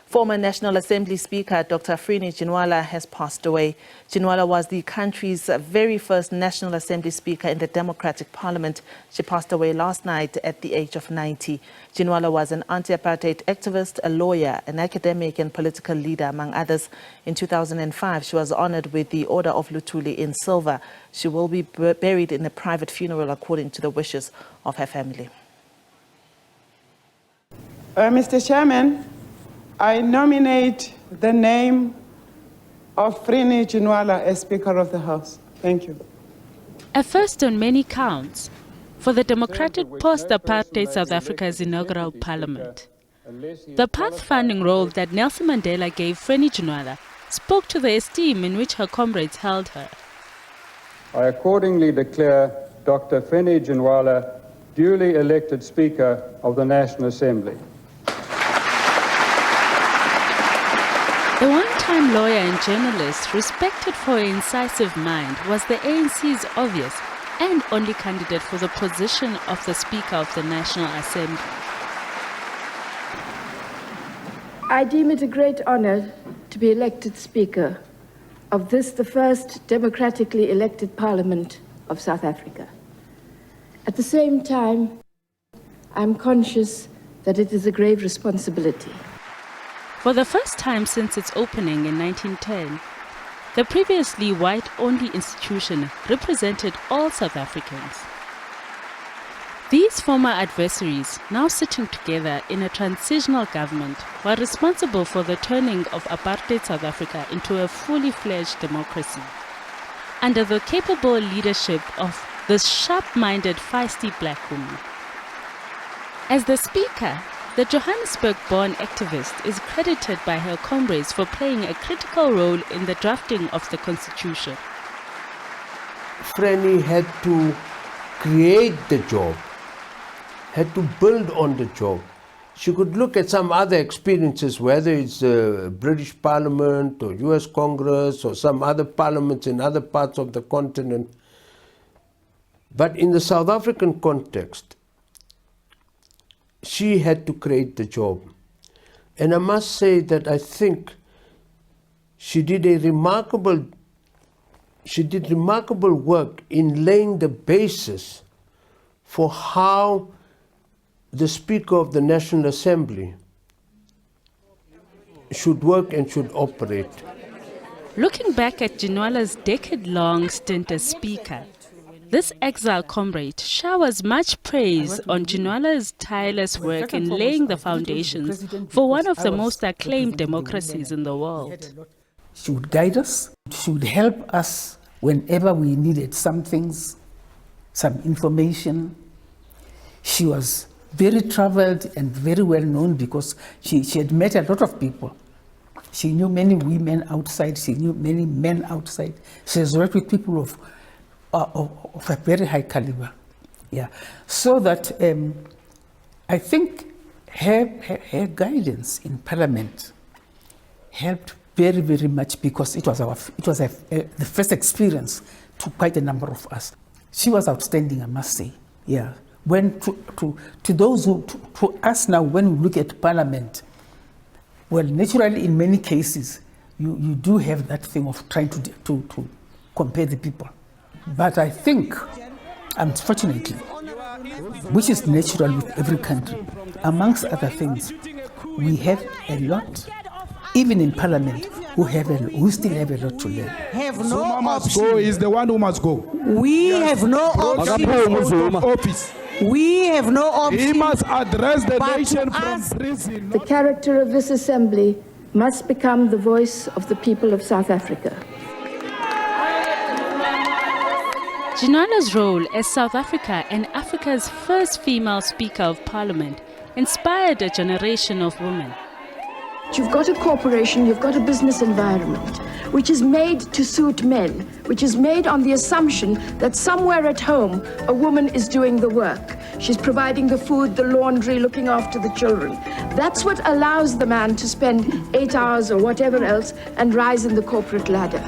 Former National Assembly Speaker Dr Frene Ginwala has passed away. Ginwala was the country's very first National Assembly Speaker in the Democratic Parliament. She passed away last night at the age of 90. Ginwala was an anti-apartheid activist, a lawyer, an academic and political leader, among others. In 2005, she was honored with the Order of Luthuli in silver. She will be buried in a private funeral according to the wishes of her family. Mr. Chairman, I nominate the name of Frene Ginwala as Speaker of the House. Thank you. A first on many counts for the democratic post-apartheid South Africa's inaugural parliament. The pathfinding role that Nelson Mandela gave Frene Ginwala spoke to the esteem in which her comrades held her. I accordingly declare Dr. Frene Ginwala duly elected Speaker of the National Assembly. The one-time lawyer and journalist, respected for her incisive mind, was the ANC's obvious and only candidate for the position of the Speaker of the National Assembly. I deem it a great honor to be elected Speaker of this, the first democratically elected Parliament of South Africa. At the same time, I'm conscious that it is a grave responsibility. For the first time since its opening in 1910, the previously white-only institution represented all South Africans. These former adversaries, now sitting together in a transitional government, were responsible for the turning of apartheid South Africa into a fully fledged democracy, under the capable leadership of this sharp-minded, feisty black woman. As the Speaker, the Johannesburg-born activist is credited by her comrades for playing a critical role in the drafting of the Constitution. Frene had to create the job, had to build on the job. She could look at some other experiences, whether it's the British Parliament or US Congress or some other parliaments in other parts of the continent. But in the South African context, she had to create the job. And I must say that I think she did remarkable work in laying the basis for how the Speaker of the National Assembly should work and should operate. Looking back at Ginwala's decade-long stint as Speaker, this exile comrade showers much praise on Ginwala's tireless work in laying the foundations for one of the most acclaimed democracies in the world. She would guide us, she would help us whenever we needed some things, some information. She was very traveled and very well known because she had met a lot of people. She knew many women outside, she knew many men outside. She has worked with people of a very high caliber, yeah. So that I think her guidance in Parliament helped very, very much because it was the first experience to quite a number of us. She was outstanding, I must say, yeah. When to those who to us now, when we look at Parliament, well, naturally, in many cases, you do have that thing of trying to compare the people. But I think, unfortunately, which is natural with every country, amongst other things, we have a lot, even in Parliament, who still have a lot to learn. Have no Zuma must go is the one who must go. We have no office. We have no option. He must address the nation from prison. The character of this assembly must become the voice of the people of South Africa. Ginwala's role as South Africa and Africa's first female Speaker of Parliament inspired a generation of women. You've got a corporation, you've got a business environment, which is made to suit men, which is made on the assumption that somewhere at home, a woman is doing the work. She's providing the food, the laundry, looking after the children. That's what allows the man to spend 8 hours or whatever else and rise in the corporate ladder.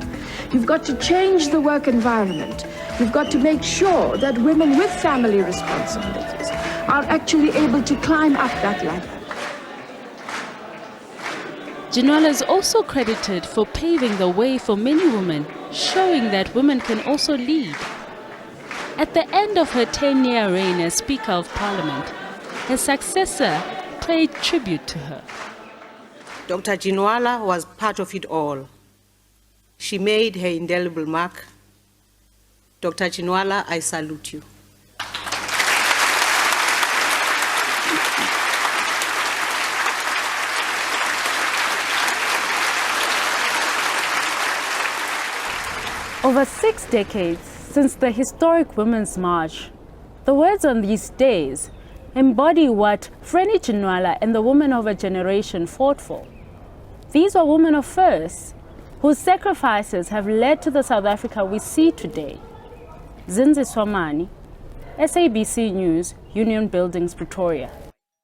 You've got to change the work environment. You've got to make sure that women with family responsibilities are actually able to climb up that ladder. Ginwala is also credited for paving the way for many women, showing that women can also lead. At the end of her 10-year reign as Speaker of Parliament, her successor paid tribute to her. Dr. Ginwala was part of it all. She made her indelible mark. Dr. Ginwala, I salute you. Over 6 decades since the historic Women's March, the words on these days embody what Frene Ginwala and the women of a generation fought for. These were women of first, whose sacrifices have led to the South Africa we see today. Zinzi Swamani, SABC News, Union Buildings, Pretoria.